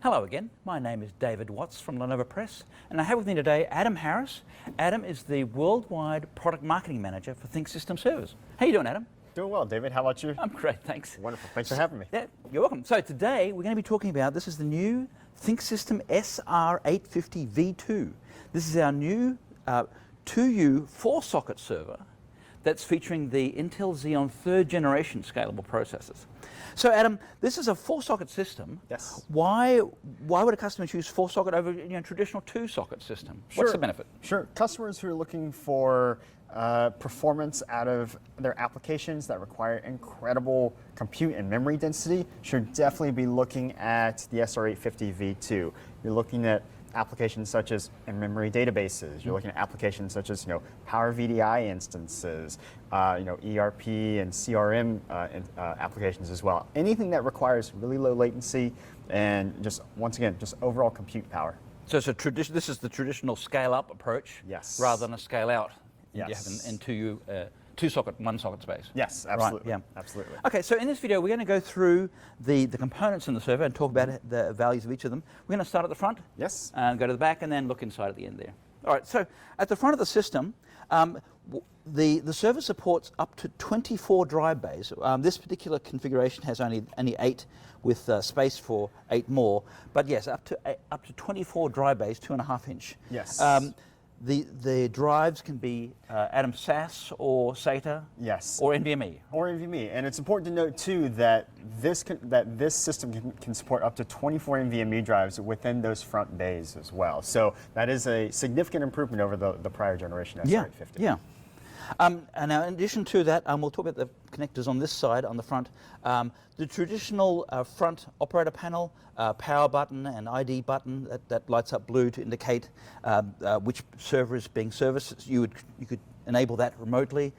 Hello again, my name is David Watts from Lenovo Press, and I have with me today Adam Harris. Adam is the Worldwide Product Marketing Manager for ThinkSystem Servers. How you doing, Adam? Doing well, David. How about you? I'm great, thanks. Wonderful. Thanks for having me. Yeah, you're welcome. So today we're going to be talking about, this is the new ThinkSystem SR850 V2. This is our new 2U 4-socket server that's featuring the Intel Xeon 3rd generation scalable processors. So Adam, this is a 4-socket system. Yes. Why would a customer choose 4-socket over traditional 2-socket system? Sure. What's the benefit? Sure. Customers who are looking for performance out of their applications that require incredible compute and memory density should definitely be looking at the SR850 V2. You're looking at applications such as in-memory databases. You're looking at applications such as Power VDI instances, ERP and CRM applications as well. Anything that requires really low latency and just once again just overall compute power. So it's this is the traditional scale-up approach, yes, rather than a scale-out. Yes. You have in 2-socket, 1-socket space. Yes, absolutely. Right, yeah. Absolutely. Okay, so in this video, we're going to go through the components in the server and talk about the values of each of them. We're going to start at the front. Yes. And go to the back and then look inside at the end there. All right, so at the front of the system, the server supports up to 24 drive bays. This particular configuration has only 8 with space for 8 more. But yes, up to 24 drive bays, 2.5 inch. Yes. The drives can be Adam SAS or SATA, yes, or NVMe. Or NVMe, and it's important to note too that this system can support up to 24 NVMe drives within those front bays as well. So that is a significant improvement over the prior generation SR850. Yeah. And now, in addition to that, we'll talk about the connectors on this side, on the front. The traditional front operator panel, power button and ID button that lights up blue to indicate which server is being serviced. You could enable that remotely.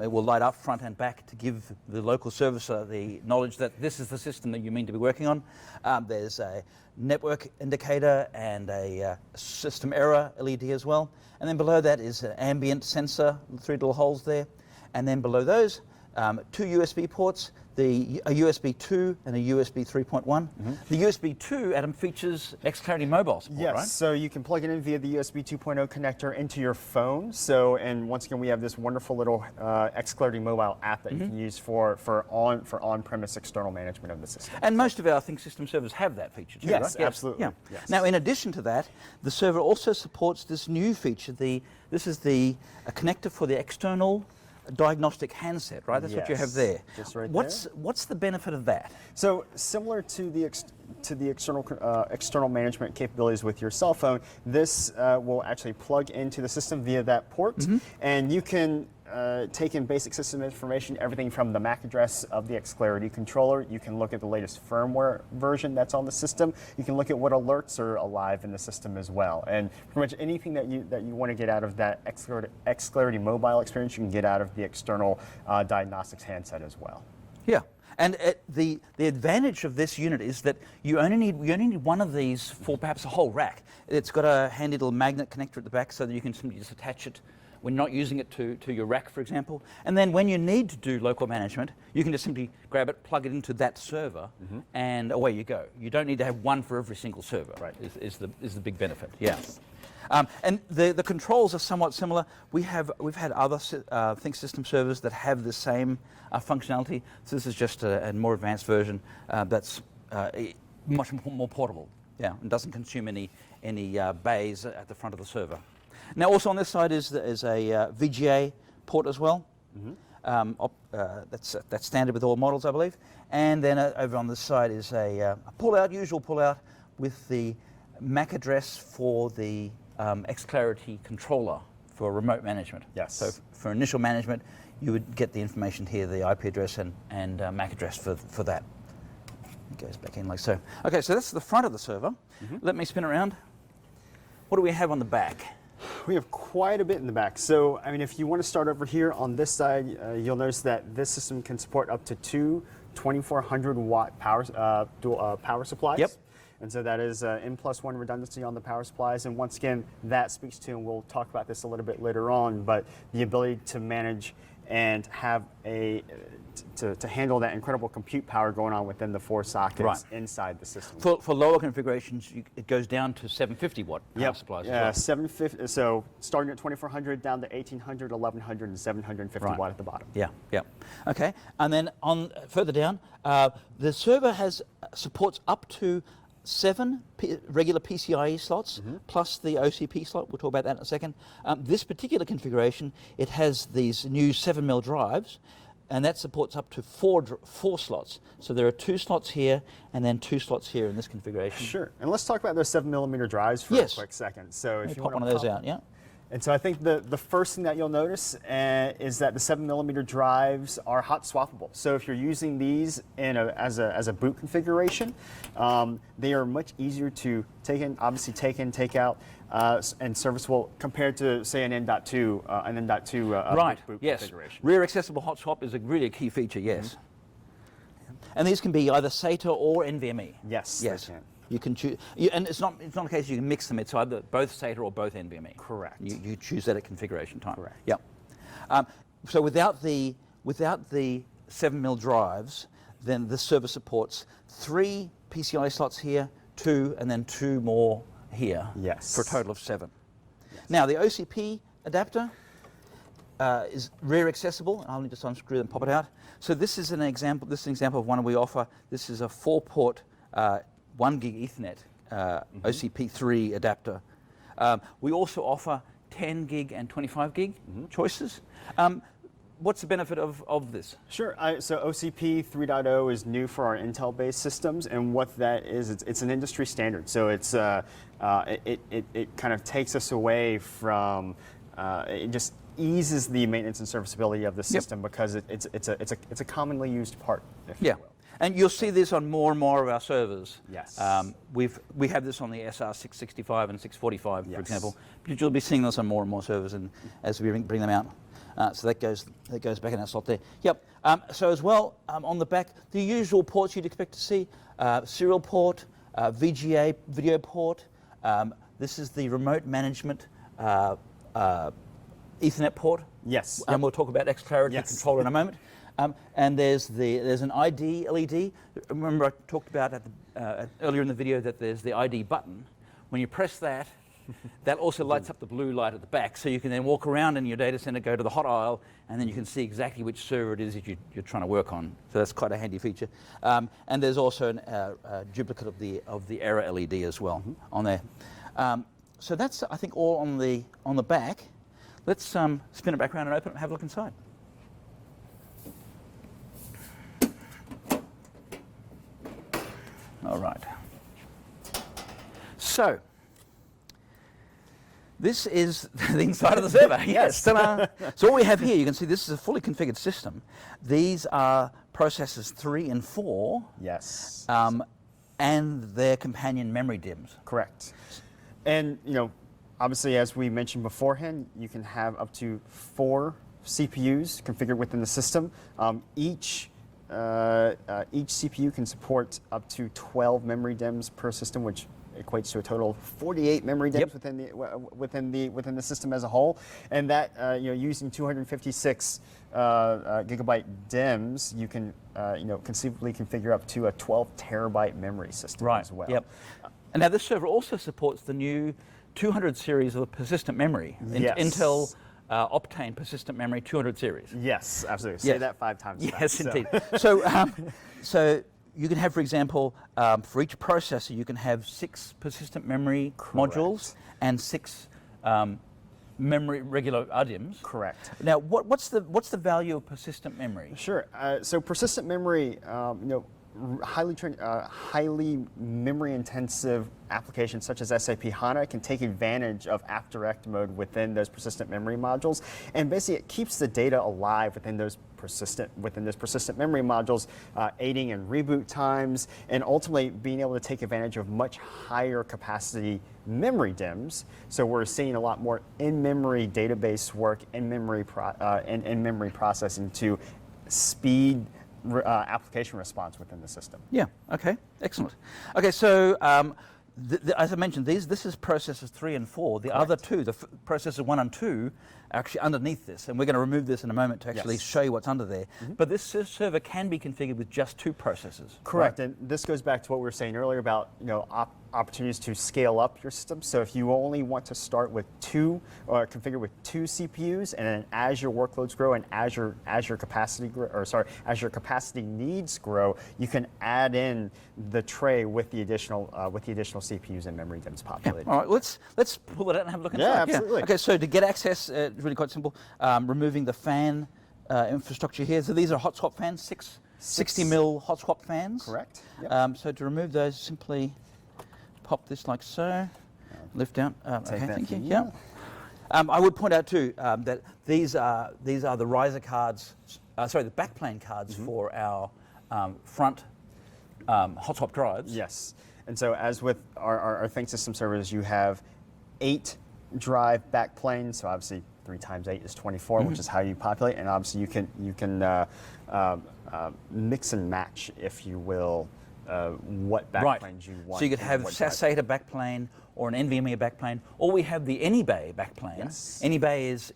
It will light up front and back to give the local servicer the knowledge that this is the system that you mean to be working on. There's a network indicator and a system error LED as well. And then below that is an ambient sensor, 3 little holes there. And then below those, 2 USB ports, a USB 2 and a USB 3.1. The USB 2, Adam, features xClarity Mobile support, yes, right? So you can plug it in via the USB 2.0 connector into your phone. So, and once again, we have this wonderful little xClarity Mobile app that you can use for on-premise external management of the system. And most of our ThinkSystem servers have that feature too, yes, right? Yes, absolutely. Yeah. Yes. Now, in addition to that, the server also supports this new feature. This is a connector for the external diagnostic handset, right? That's what you have there. Just right What's the benefit of that? So similar to the external management capabilities with your cell phone, this will actually plug into the system via that port, and you can take in basic system information, everything from the MAC address of the xClarity controller. You can look at the latest firmware version that's on the system. You can look at what alerts are alive in the system as well. And pretty much anything that you want to get out of that xClarity mobile experience, you can get out of the external diagnostics handset as well. Yeah. And the advantage of this unit is that you only need one of these for perhaps a whole rack. It's got a handy little magnet connector at the back so that you can simply just attach it when not using it to your rack, for example. And then when you need to do local management, you can just simply grab it, plug it into that server, and away you go. You don't need to have one for every single server, right? Is the big benefit, yeah. And the controls are somewhat similar. We've had other ThinkSystem servers that have the same functionality. So this is just a more advanced version that's much more portable, yeah, and doesn't consume any bays at the front of the server. Now, also on this side is a VGA port as well. That's standard with all models, I believe. And then over on this side is a usual pull-out with the MAC address for the xClarity controller for remote management. Yes. So for initial management, you would get the information here, the IP address and MAC address for that. It goes back in like so. Okay, so that's the front of the server. Let me spin around. What do we have on the back? We have quite a bit in the back. So, I mean, if you want to start over here on this side, you'll notice that this system can support up to 2 2400 watt power supplies. Yep. And so that is N+1 redundancy on the power supplies. And once again, that speaks to, and we'll talk about this a little bit later on, but the ability to manage and have to handle that incredible compute power going on within the 4 sockets Right. inside the system. For lower configurations, it goes down to 750 watt power supplies as well. 750. So starting at 2400 down to 1800, 1100, and 750 Right. watt at the bottom. Yeah, yeah. Okay, and then on further down, the server supports up to 7 regular PCIe slots plus the OCP slot. We'll talk about that in a second. This particular configuration, it has these new 7mm drives, and that supports up to 4 slots. So there are 2 slots here and then 2 slots here in this configuration. Sure. And let's talk about those 7mm drives for Yes. a quick second. So if you Pop want one to of those out, yeah. And so I think the first thing that you'll notice is that the 7mm drives are hot swappable. So if you're using these as a boot configuration, they are much easier to take in, obviously take out, and serviceable compared to say an N.2 Right, boot yes. configuration. Rear accessible hot swap is really a key feature, yes. And these can be either SATA or NVMe. Yes, Yes. they can. You can choose, and it's not a case you can mix them. It's either both SATA or both NVMe. Correct. You choose that at configuration time. Correct. Yep. So without the 7mm drives, then the server supports 3 PCI slots here, 2, and then 2 more here. Yes. For a total of 7. Yes. Now the OCP adapter is rear accessible. I'll need to unscrew and pop it out. So this is an example. This is an example of one we offer. This is a 4-port 1 gig Ethernet OCP3 adapter. We also offer 10 gig and 25 gig choices. What's the benefit of this? Sure. So OCP 3.0 is new for our Intel-based systems, and what that is, it's an industry standard. So it's it kind of takes us away from it just eases the maintenance and serviceability of the system because it's a commonly used part. If you will. And you'll see this on more and more of our servers. Yes. We have this on the SR665 and 645, Yes. for example. But you'll be seeing this on more and more servers as we bring them out. So that goes back in that slot there. Yep. So as well, on the back, the usual ports you'd expect to see: serial port, VGA video port. This is the remote management Ethernet port. Yes. And we'll talk about xClarity Yes. controller in a moment. And there's an ID LED. Remember I talked about earlier in the video that there's the ID button. When you press that, that also lights up the blue light at the back, so you can then walk around in your data center, go to the hot aisle, and then you can see exactly which server it is that you're trying to work on. So that's quite a handy feature. And there's also a duplicate of the error LED as well on there. So that's, I think, all on the back. Let's spin it back around and open it and have a look inside. All right. So, this is the inside of the server. Yes. Ta-da. So what we have here, you can see this is a fully configured system. These are processors 3 and 4. Yes. And their companion memory DIMMs. Correct. And obviously, as we mentioned beforehand, you can have up to 4 CPUs configured within the system. Each CPU can support up to 12 memory DIMMs per system, which equates to a total of 48 memory DIMMs within the system as a whole. And that using 256 gigabyte DIMMs, you can conceivably configure up to a 12 terabyte memory system as well. Yep. And now this server also supports the new 200 series of persistent memory. Yes. Intel Optane Persistent Memory 200 series. Yes, absolutely. Say that 5 times fast. Yes, indeed. So you can have, for example, for each processor, you can have 6 persistent memory modules and 6 memory regular DIMMs. Correct. Now, what's the value of persistent memory? Sure. So persistent memory, highly memory-intensive applications such as SAP HANA can take advantage of AppDirect mode within those persistent memory modules, and basically it keeps the data alive within those persistent memory modules, aiding in reboot times, and ultimately being able to take advantage of much higher capacity memory DIMMs. So we're seeing a lot more in-memory database work, in-memory processing to speed application response within the system. Yeah. Okay. Excellent. Okay. So as I mentioned, this is processors 3 and 4. The other two, processor 1 and 2, are actually underneath this, and we're going to remove this in a moment to actually show you what's under there. But this server can be configured with just 2 processors. Correct, right? and this goes back to what we were saying earlier about opportunities to scale up your system. So if you only want to start with 2 or configure with 2 CPUs, and then as your workloads grow and as your capacity as your capacity needs grow, you can add in the tray with the additional CPUs and memory DIMMs populated. All right, let's pull it out and have a look inside. Yeah, absolutely. Okay, so to get access, it's really quite simple. Removing the fan infrastructure here. So these are hot swap fans, 60 mil hot swap fans. Correct. Yep. So to remove those, simply pop this like so, lift down. Okay, thank you. Yeah. I would point out too that these are the riser cards, the backplane cards for our front hot swap drives. Yes, and so as with our ThinkSystem servers, you have 8 drive backplanes. So obviously 3 times 8 is 24, which is how you populate, and obviously you can mix and match, if you will, what backplanes you want. So you could have SAS SATA backplane or an NVMe backplane, or we have the AnyBay backplane. Yes. AnyBay is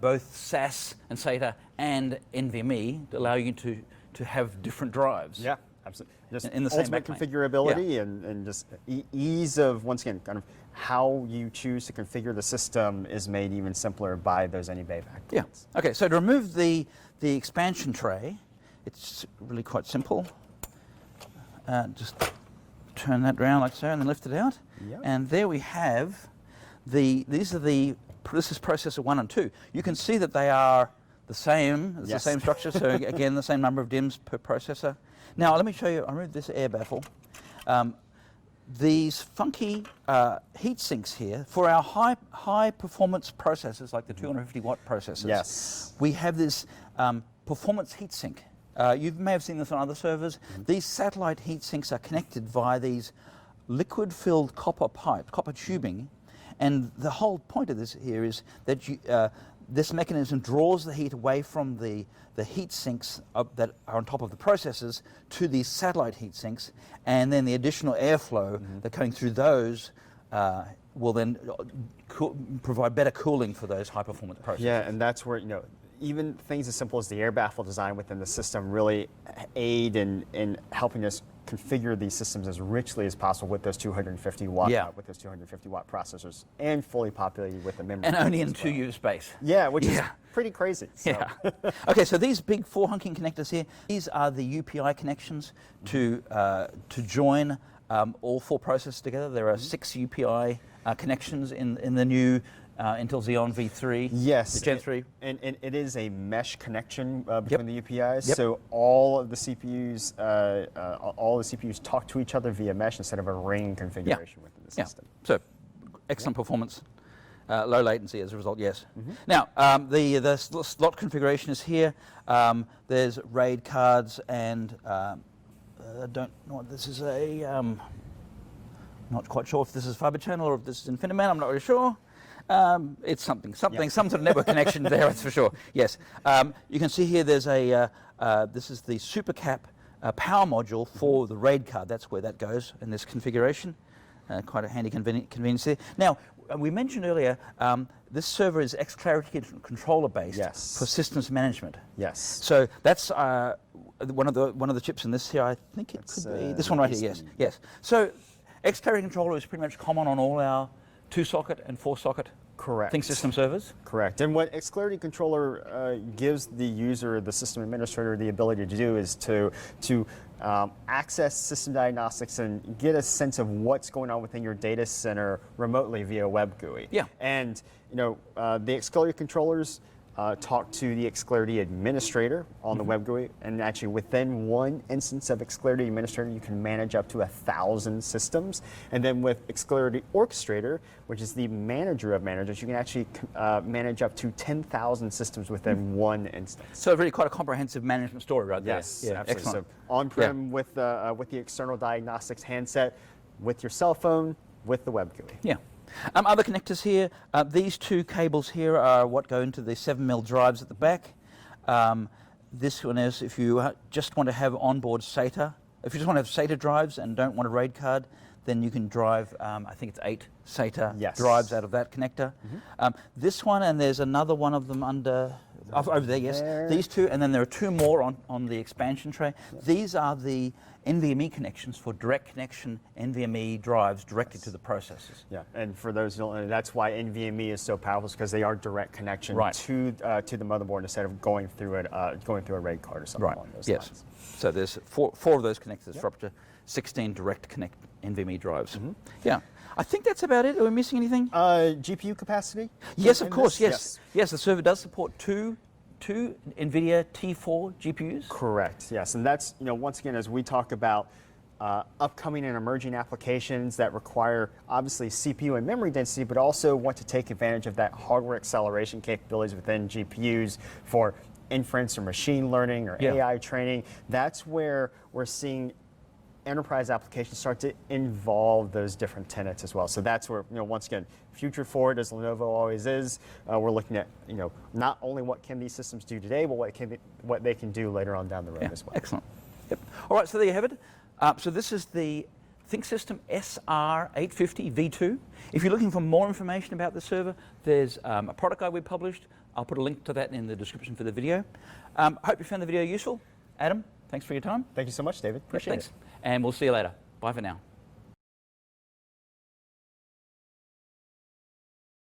both SAS and SATA and NVMe to allow you to have different drives. Yeah, absolutely. Just in the same ultimate backplane. configurability and just ease of, once again, kind of how you choose to configure the system is made even simpler by those AnyBay backplanes. Yeah. Okay, so to remove the expansion tray, it's really quite simple. Just turn that around like so and then lift it out. Yep. And there we have this is processor 1 and 2. You can see that they are the same, it's the same structure, so again the same number of DIMMs per processor. Now let me show you, I removed this air baffle. These funky heat sinks here, for our high performance processors like the 250 watt processors, Yes. we have this performance heat sink. You may have seen this on other servers. These satellite heat sinks are connected via these liquid-filled copper tubing, and the whole point of this here is that this mechanism draws the heat away from the heat sinks that are on top of the processors to these satellite heat sinks, and then the additional airflow that coming through those will then provide better cooling for those high-performance processors. Yeah, and that's where, even things as simple as the air baffle design within the system really aid in helping us configure these systems as richly as possible with those 250 watt processors, and fully populated with the memory. And only in 2U space. Yeah, which is pretty crazy. So. Yeah. Okay, so these big 4 hunking connectors here, these are the UPI connections to join all 4 processors together. There are 6 UPI connections in the new Intel Xeon V3. Yes, the Gen 3. And it is a mesh connection between the UPIs. Yep. So all of the CPUs, talk to each other via mesh instead of a ring configuration within the system. So excellent performance, low latency as a result. Yes. Now the slot configuration is here. There's RAID cards, and I don't know what this is. Not quite sure if this is Fibre Channel or if this is InfiniBand. I'm not really sure. It's some sort of network connection there, that's for sure. Yes. You can see here there's this is the SuperCap power module for the RAID card. That's where that goes in this configuration. Quite a handy convenience there. Now, we mentioned earlier, this server is xClarity controller based for systems management. Yes. So that's one of the chips in this here. I think it could be this one right here. Yes. Yes. So xClarity controller is pretty much common on all our 2-socket and 4-socket ThinkSystem servers. Correct. And what xClarity controller gives the user, the system administrator, the ability to do is to access system diagnostics and get a sense of what's going on within your data center remotely via web GUI. Yeah. And the xClarity controllers talk to the xClarity administrator on the web GUI, and actually within one instance of xClarity administrator, you can manage up to 1,000 systems. And then with xClarity orchestrator, which is the manager of managers, you can actually manage up to 10,000 systems within one instance. So really quite a comprehensive management story right there. Yes, yeah, absolutely. excellent. So on-prem with the external diagnostics handset, with your cell phone, with the web GUI. Yeah. Other connectors here, these 2 cables here are what go into the 7mm drives at the back. This one is if you just want to have onboard SATA. If you just want to have SATA drives and don't want a RAID card, then you can drive, I think it's 8 SATA Yes. drives out of that connector. This one, and there's another one of them under, over there, yes. There. These two, and then there are 2 more on the expansion tray. These are the NVMe connections for direct connection NVMe drives directly to the processors. Yeah, and for those who don't know, that's why NVMe is so powerful, because they are direct connection Right. to the motherboard instead of going through a RAID card or something Right, along those yes. lines. So there's four of those connectors for up to 16 direct connect NVMe drives. Yeah, I think that's about it. Are we missing anything? GPU capacity? Yes, of in course, this? yes. Yes, the server does support two NVIDIA T4 GPUs. Correct, yes. And that's, once again, as we talk about upcoming and emerging applications that require, obviously, CPU and memory density, but also want to take advantage of that hardware acceleration capabilities within GPUs for inference or machine learning or AI training. That's where we're seeing enterprise applications start to involve those different tenets as well. So that's where, once again, future forward, as Lenovo always is, we're looking at, not only what can these systems do today, but what they can do later on down the road as well. Excellent. Yep. All right, so there you have it. So this is the ThinkSystem SR850 V2. If you're looking for more information about the server, there's a product guide we published. I'll put a link to that in the description for the video. I hope you found the video useful. Adam, thanks for your time. Thanks so much, David. Appreciate it. And we'll see you later. Bye for now.